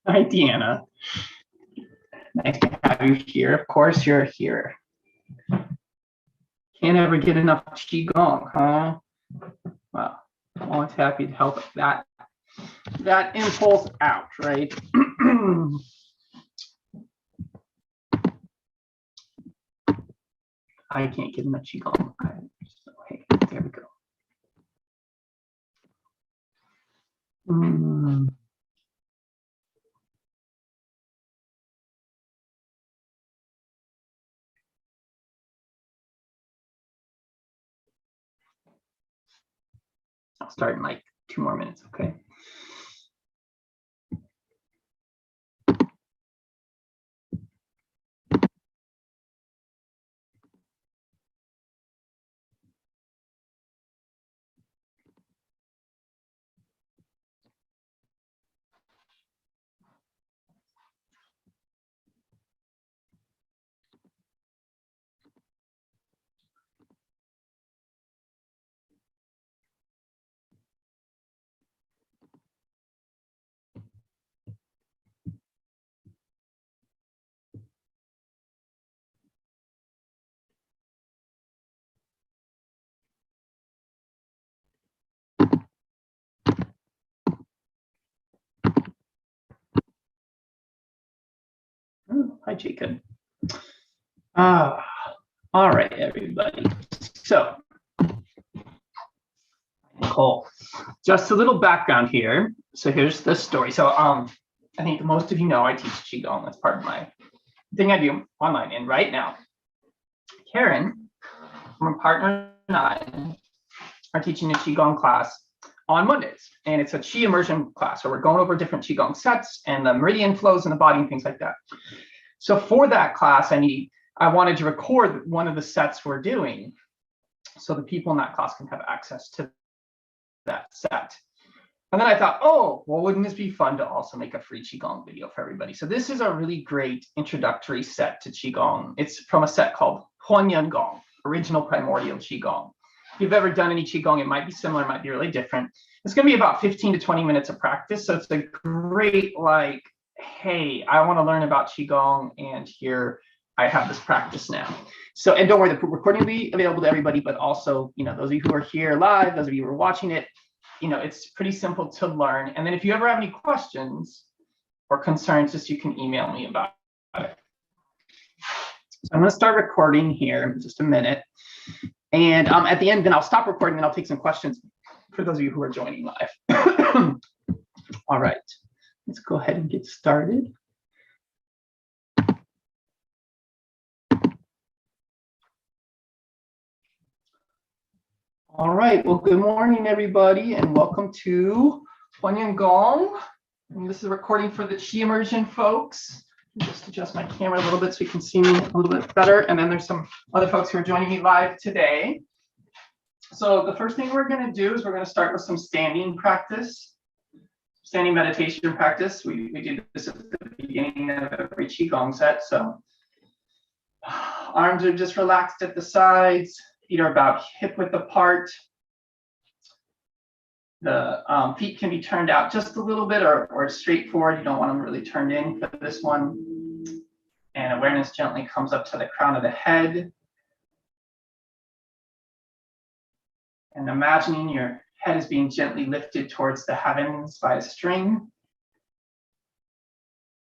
Hi, Deanna. Nice to have you here. Of course, you're here. Can't ever get enough Qigong, huh? Well, I'm always happy to help that impulse out, right? I can't get enough Qigong. So, hey, there we go. I'll start in like 2 more minutes, okay? Oh, hi, Jacob. All right, everybody. So, Nicole, just a little background here. So here's the story. So I think most of you know I teach Qigong. That's part of my thing I do online. And right now, Karen, my partner and I are teaching a Qigong class on Mondays. And it's a Qi immersion class where we're going over different Qigong sets and the meridian flows in the body and things like that. So for that class, I wanted to record one of the sets we're doing so the people in that class can have access to that set. And then I thought, oh, well, wouldn't this be fun to also make a free Qigong video for everybody? So this is a really great introductory set to Qigong. It's from a set called Huanyan Gong, Original Primordial Qigong. If you've ever done any Qigong, it might be similar, it might be really different. It's going to be about 15 to 20 minutes of practice. So it's a great, like, hey, I want to learn about Qigong, and here I have this practice now. So, and don't worry, the recording will be available to everybody, but also, those of you who are here live, those of you who are watching it, it's pretty simple to learn. And then if you ever have any questions or concerns, just you can email me about it. So I'm going to start recording here in just a minute. And at the end, then I'll stop recording and I'll take some questions for those of you who are joining live. All right, let's go ahead and get started. All right, well, good morning, everybody, and welcome to Huanyan Gong. And this is a recording for the Qi Immersion folks. Just adjust my camera a little bit so you can see me a little bit better. And then there's some other folks who are joining me live today. So the first thing we're going to do is we're going to start with some standing practice, standing meditation practice. We do this at the beginning of every Qigong set. So arms are just relaxed at the sides. Feet are about hip width apart. The feet can be turned out just a little bit or straight forward. You don't want them really turned in for this one. And awareness gently comes up to the crown of the head. And imagining your head is being gently lifted towards the heavens by a string.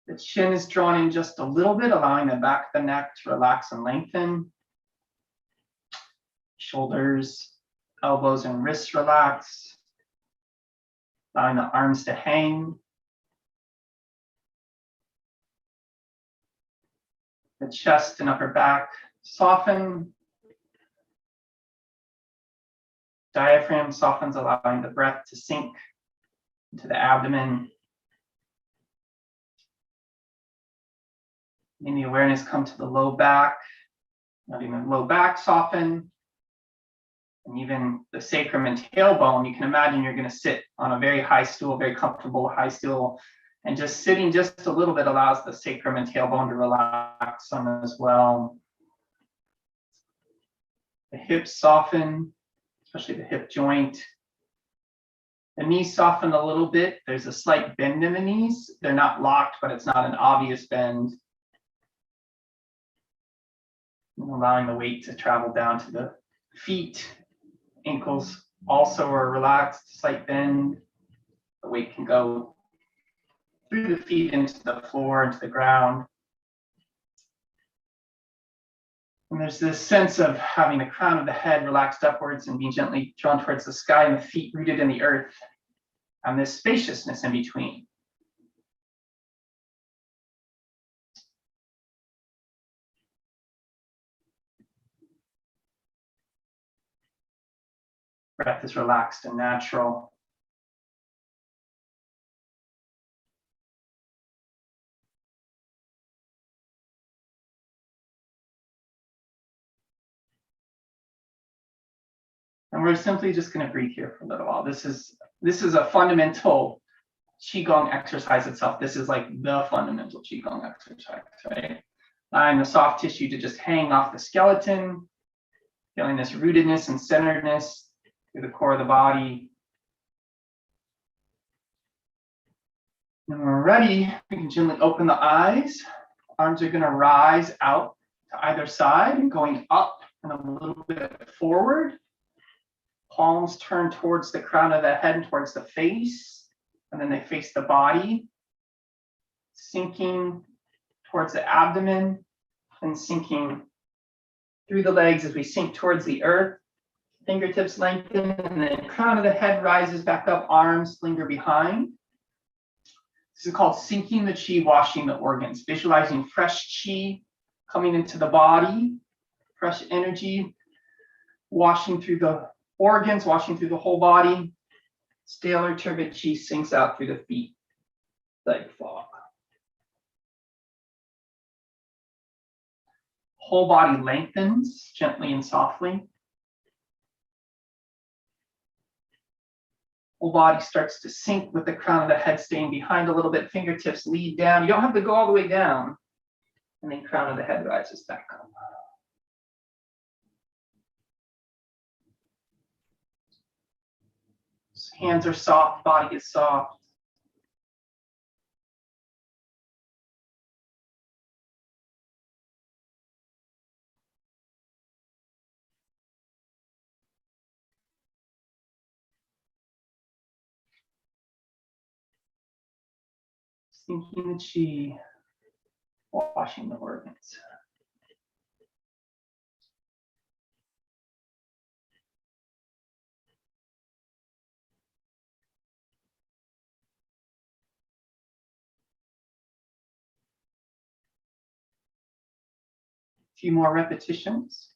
The chin is drawn in just a little bit, allowing the back of the neck to relax and lengthen. Shoulders, elbows, and wrists relax, allowing the arms to hang. The chest and upper back soften. Diaphragm softens, allowing the breath to sink into the abdomen. Letting the awareness come to the low back, letting the low back soften. And even the sacrum and tailbone, you can imagine you're going to sit on a very high stool, very comfortable high stool, and just sitting just a little bit allows the sacrum and tailbone to relax some as well. The hips soften, especially the hip joint. The knees soften a little bit. There's a slight bend in the knees. They're not locked, but it's not an obvious bend. And allowing the weight to travel down to the feet. Ankles also are relaxed, slight bend. The weight can go through the feet into the floor, into the ground. And there's this sense of having the crown of the head relaxed upwards and being gently drawn towards the sky and the feet rooted in the earth, and this spaciousness in between. Breath is relaxed and natural. And we're simply just going to breathe here for a little while. This is a fundamental Qigong exercise itself. This is like the fundamental Qigong exercise, right? Allowing the soft tissue to just hang off the skeleton, feeling this rootedness and centeredness through the core of the body. When we're ready, we can gently open the eyes. Arms are going to rise out to either side and going up and a little bit forward. Palms turn towards the crown of the head and towards the face, and then they face the body, sinking towards the abdomen and sinking through the legs as we sink towards the earth. Fingertips lengthen, and then crown of the head rises back up, arms linger behind. This is called sinking the chi, washing the organs, visualizing fresh chi coming into the body, fresh energy, washing through the organs, washing through the whole body. Stale or turbid chi sinks out through the feet like fog. Whole body lengthens gently and softly. Whole body starts to sink with the crown of the head staying behind a little bit. Fingertips lead down. You don't have to go all the way down. And then crown of the head rises back up. Hands are soft, body is soft. Sinking the chi, washing the organs. A few more repetitions.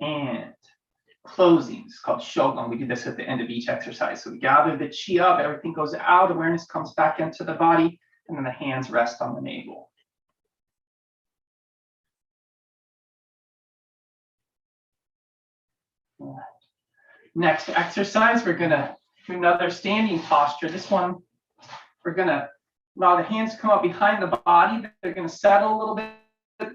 And closing is called Shogun. We do this at the end of each exercise. So we gather the chi up, everything goes out, awareness comes back into the body, and then the hands rest on the navel. Next exercise, we're gonna do another standing posture. This one, we're gonna allow the hands to come up behind the body. They're gonna settle a little bit.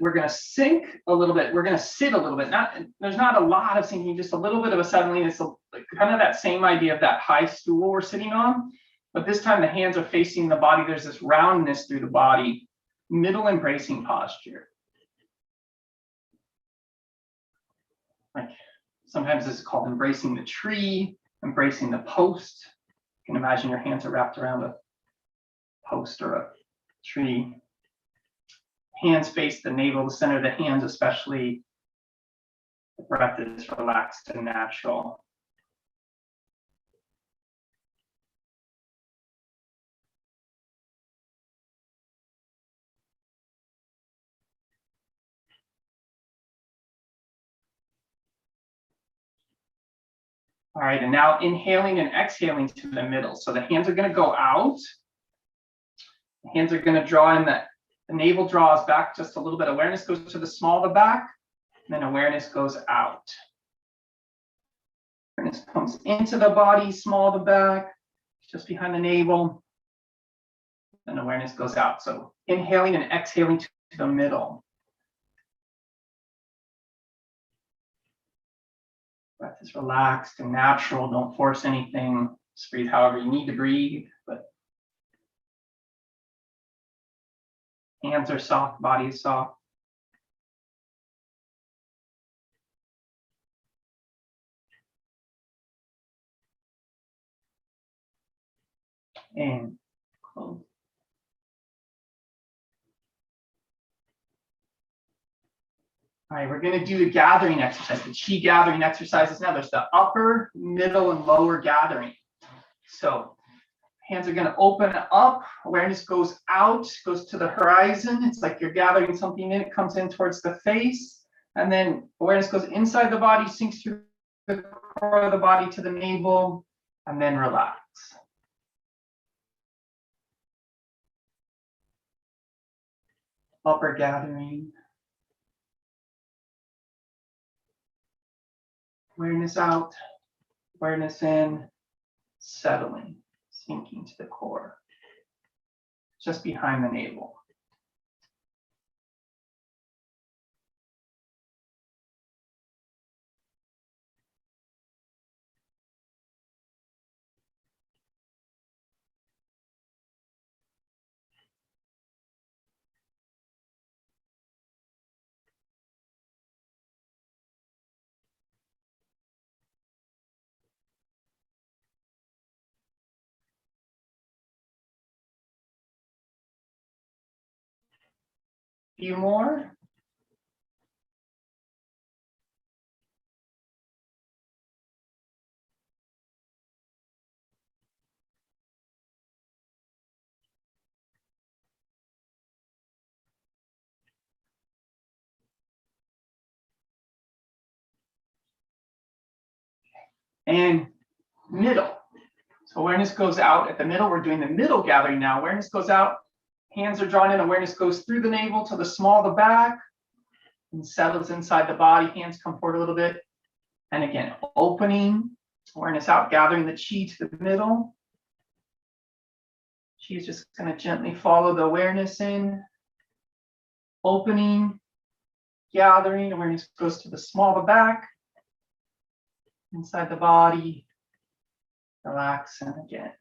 We're gonna sink a little bit. We're gonna sit a little bit. There's not a lot of sinking, just a little bit of a settling. It's kind of that same idea of that high stool we're sitting on, but this time the hands are facing the body. There's this roundness through the body, middle embracing posture. Like sometimes this is called embracing the tree, embracing the post. You can imagine your hands are wrapped around a post or a tree. Hands face the navel, the center of the hands especially. The breath is relaxed and natural. All right, and now inhaling and exhaling to the middle. So the hands are going to go out. The hands are going to draw in the navel draws back just a little bit. Awareness goes to the small of the back, and then awareness goes out. Awareness comes into the body, small of the back, just behind the navel, and awareness goes out. So inhaling and exhaling to the middle. Breath is relaxed and natural. Don't force anything. Just breathe however you need to breathe. But hands are soft, body is soft. And close. All right, we're going to do the gathering exercise, the chi gathering exercises. Now there's the upper, middle, and lower gathering. So hands are going to open up. Awareness goes out, goes to the horizon. It's like you're gathering something in. It comes in towards the face. And then awareness goes inside the body, sinks through the core of the body to the navel, and then relax. Upper gathering. Awareness out, awareness in, settling, sinking to the core, just behind the navel. Few more. And middle. So awareness goes out at the middle. We're doing the middle gathering now. Awareness goes out, hands are drawn in, awareness goes through the navel to the small of the back and settles inside the body. Hands come forward a little bit. And again, opening, awareness out, gathering the chi to the middle. Chi is just going to gently follow the awareness in. Opening, gathering, awareness goes to the small of the back, inside the body. Relax, and again.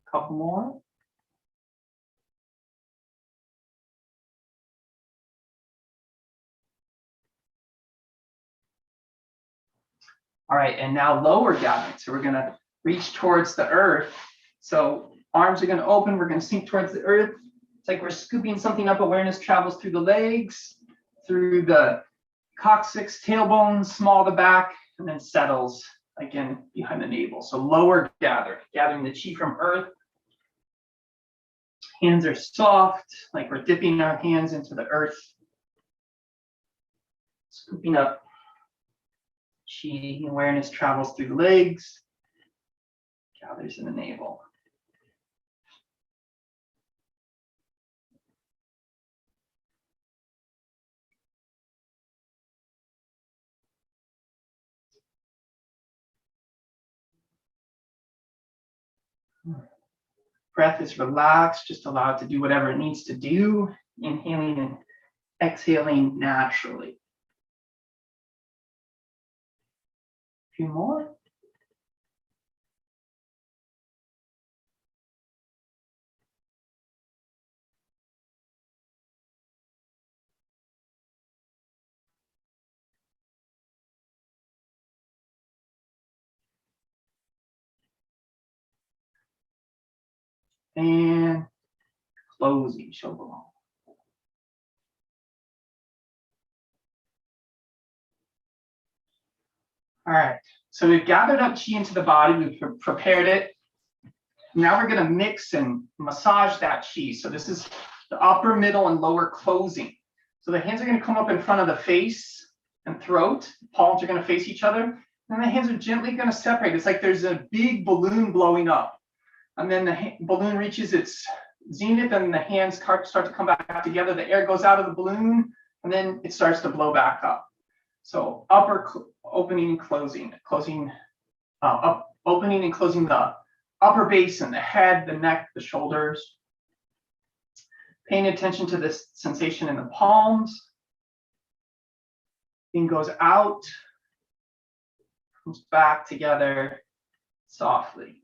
Couple more. All right, and now lower gathering. So we're going to reach towards the earth. So arms are going to open. We're going to sink towards the earth. It's like we're scooping something up. Awareness travels through the legs, through the coccyx, tailbone, small of the back, and then settles again behind the navel. So lower gathering, gathering the chi from earth. Hands are soft, like we're dipping our hands into the earth. Scooping up chi, awareness travels through the legs, gathers in the navel. Breath is relaxed, just allow it to do whatever it needs to do, inhaling and exhaling naturally. A few more. and closing, shoulder long. All right, so we've gathered up qi into the body, we've prepared it. Now we're gonna mix and massage that qi. So this is the upper, middle, and lower closing. So the hands are gonna come up in front of the face and throat. Palms are gonna face each other. And the hands are gently gonna separate. It's like there's a big balloon blowing up. And then the balloon reaches its zenith and the hands start to come back together. The air goes out of the balloon and then it starts to blow back up. So upper opening and closing, opening and closing the upper basin, the head, the neck, the shoulders. Paying attention to this sensation in the palms. Then goes out, comes back together softly.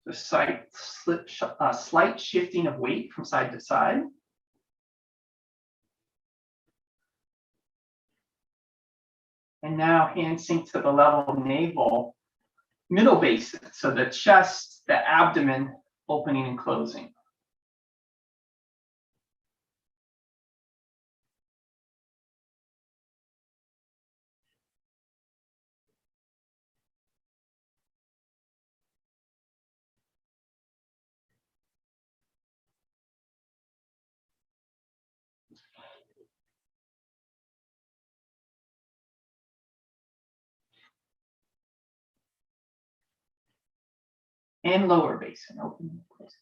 The slight shifting of weight from side to side. And now hands sink to the level of navel, middle basin. So the chest, the abdomen, opening and closing. And lower basin, opening and closing.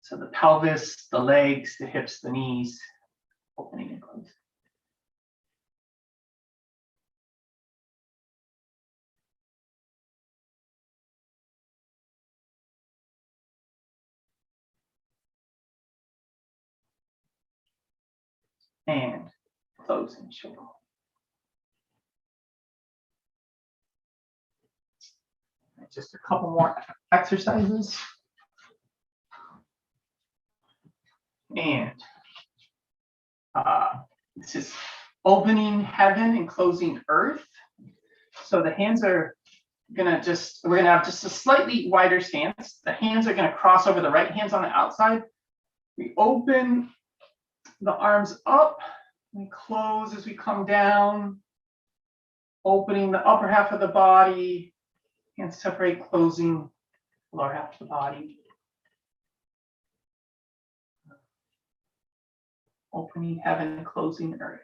So the pelvis, the legs, the hips, the knees, opening and closing. And closing, shoulder. Just a couple more exercises. And this is opening heaven and closing earth. So the hands are we're gonna have just a slightly wider stance. The hands are gonna cross over, the right hand's on the outside. We open the arms up and close as we come down, opening the upper half of the body, and separate, closing the lower half of the body. Opening heaven, closing earth.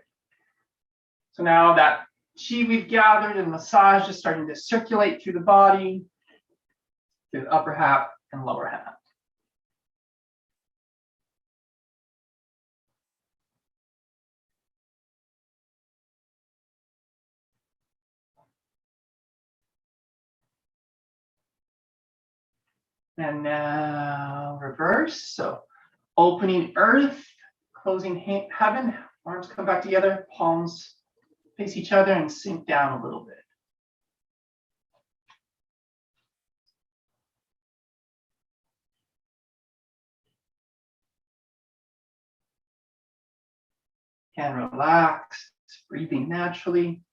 So now that qi we've gathered and massage is starting to circulate through the body, through the upper half and lower half. And now reverse. So opening earth, closing heaven, arms come back together, palms face each other and sink down a little bit. And relax, breathing naturally.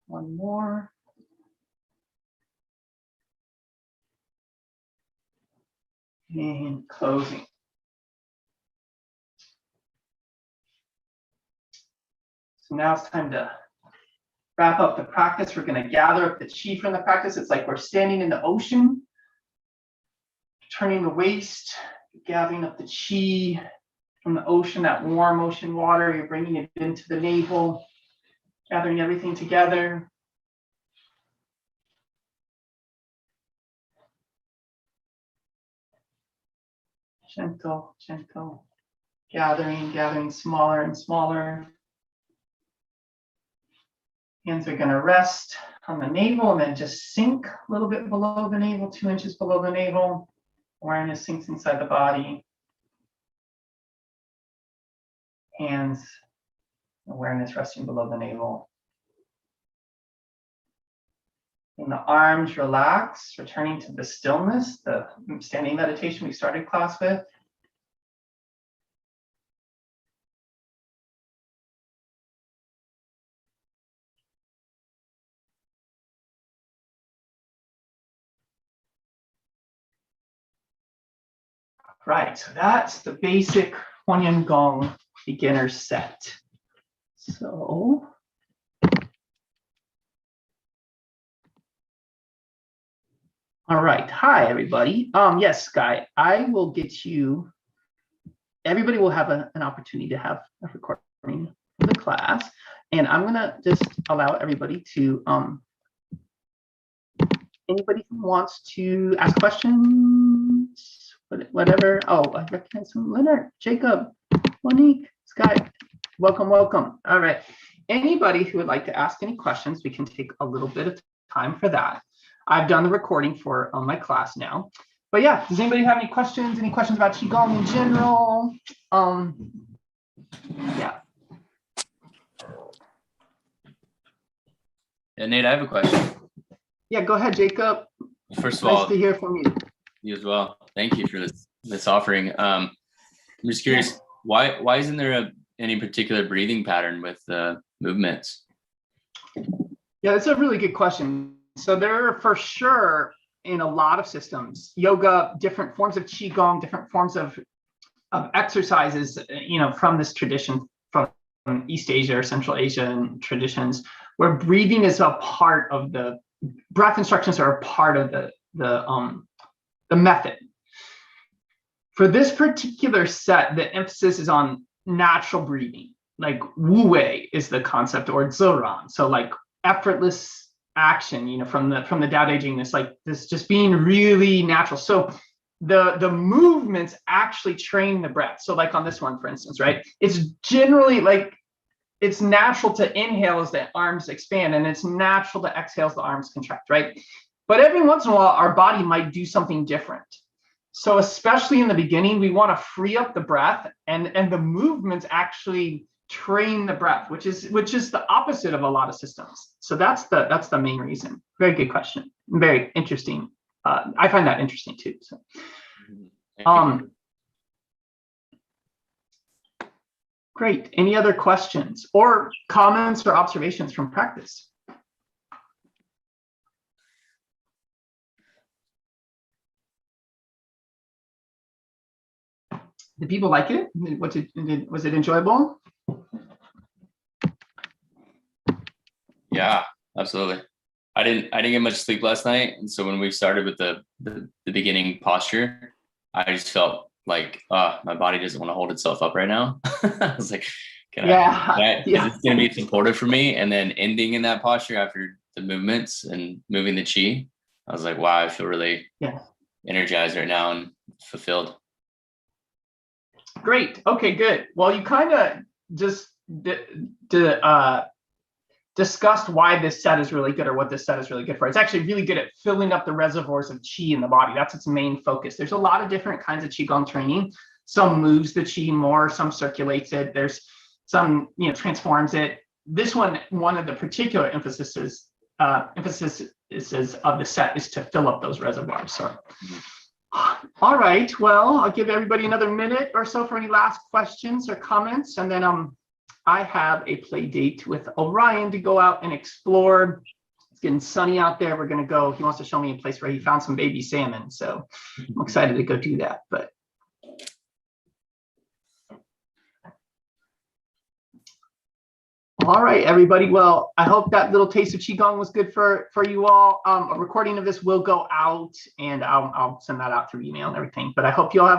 One more. And closing. So now it's time to wrap up the practice. We're going to gather up the qi from the practice. It's like we're standing in the ocean, turning the waist, gathering up the qi from the ocean, that warm ocean water. You're bringing it into the navel, gathering everything together. gentle, gentle, gathering smaller and smaller. Hands are going to rest on the navel and then just sink a little bit below the navel, 2 inches below the navel. Awareness sinks inside the body. Hands, awareness resting below the navel. And the arms relax, returning to the stillness, the standing meditation we started class with. Right, so that's the basic Huanyan Gong beginner set. So, all right, hi everybody. Yes, Sky, I will get you, everybody will have an opportunity to have a recording of the class, and I'm gonna just allow everybody to, anybody who wants to ask questions, whatever. Oh, I recognize some. Leonard, Jacob, Monique, Sky, welcome. All right. Anybody who would like to ask any questions, we can take a little bit of time for that. I've done the recording for my class now. But yeah, does anybody have any questions? Any questions about Qigong in general? Yeah. Yeah, Nate, I have a question. Yeah, go ahead, Jacob. First of all, nice to hear from you. You as well. Thank you for this offering. I'm just curious, why isn't there any particular breathing pattern with the movements? Yeah, that's a really good question. So there are for sure in a lot of systems, yoga, different forms of Qigong, different forms of exercises, from this tradition from East Asia or Central Asian traditions, where breathing is a part of the breath instructions are a part of the method. For this particular set, the emphasis is on natural breathing, like Wu Wei is the concept, or Ziran. So like effortless action, from the Tao Te Ching, this like this just being really natural. So the movements actually train the breath. So like on this one, for instance, right? It's generally like it's natural to inhale as the arms expand, and it's natural to exhale as the arms contract, right? But every once in a while, our body might do something different. So especially in the beginning, we want to free up the breath, and the movements actually train the breath, which is the opposite of a lot of systems. So that's the main reason. Very good question. Very interesting. I find that interesting too. So, great. Any other questions or comments or observations from practice? Did people like it? Was it enjoyable? Yeah, absolutely. I didn't get much sleep last night, and so when we started with the beginning posture, I just felt like my body doesn't want to hold itself up right now. I was like, is it going to be supportive for me? And then ending in that posture after the movements and moving the chi, I was like, wow, I feel really energized right now and fulfilled. Great. Okay, good. Well, you kind of just discussed why this set is really good, or what this set is really good for. It's actually really good at filling up the reservoirs of qi in the body. That's its main focus. There's a lot of different kinds of qigong training. Some moves the qi more, some circulates it. There's some, transforms it. This one of the particular emphasis of the set is to fill up those reservoirs. So. All right, well, I'll give everybody another minute or so for any last questions or comments, and then I have a play date with Orion to go out and explore. It's getting sunny out there. We're going to go. He wants to show me a place where he found some baby salmon, so I'm excited to go do that. But all right, everybody. Well, I hope that little taste of Qigong was good for you all. A recording of this will go out, and I'll send that out through email and everything. But I hope you all have a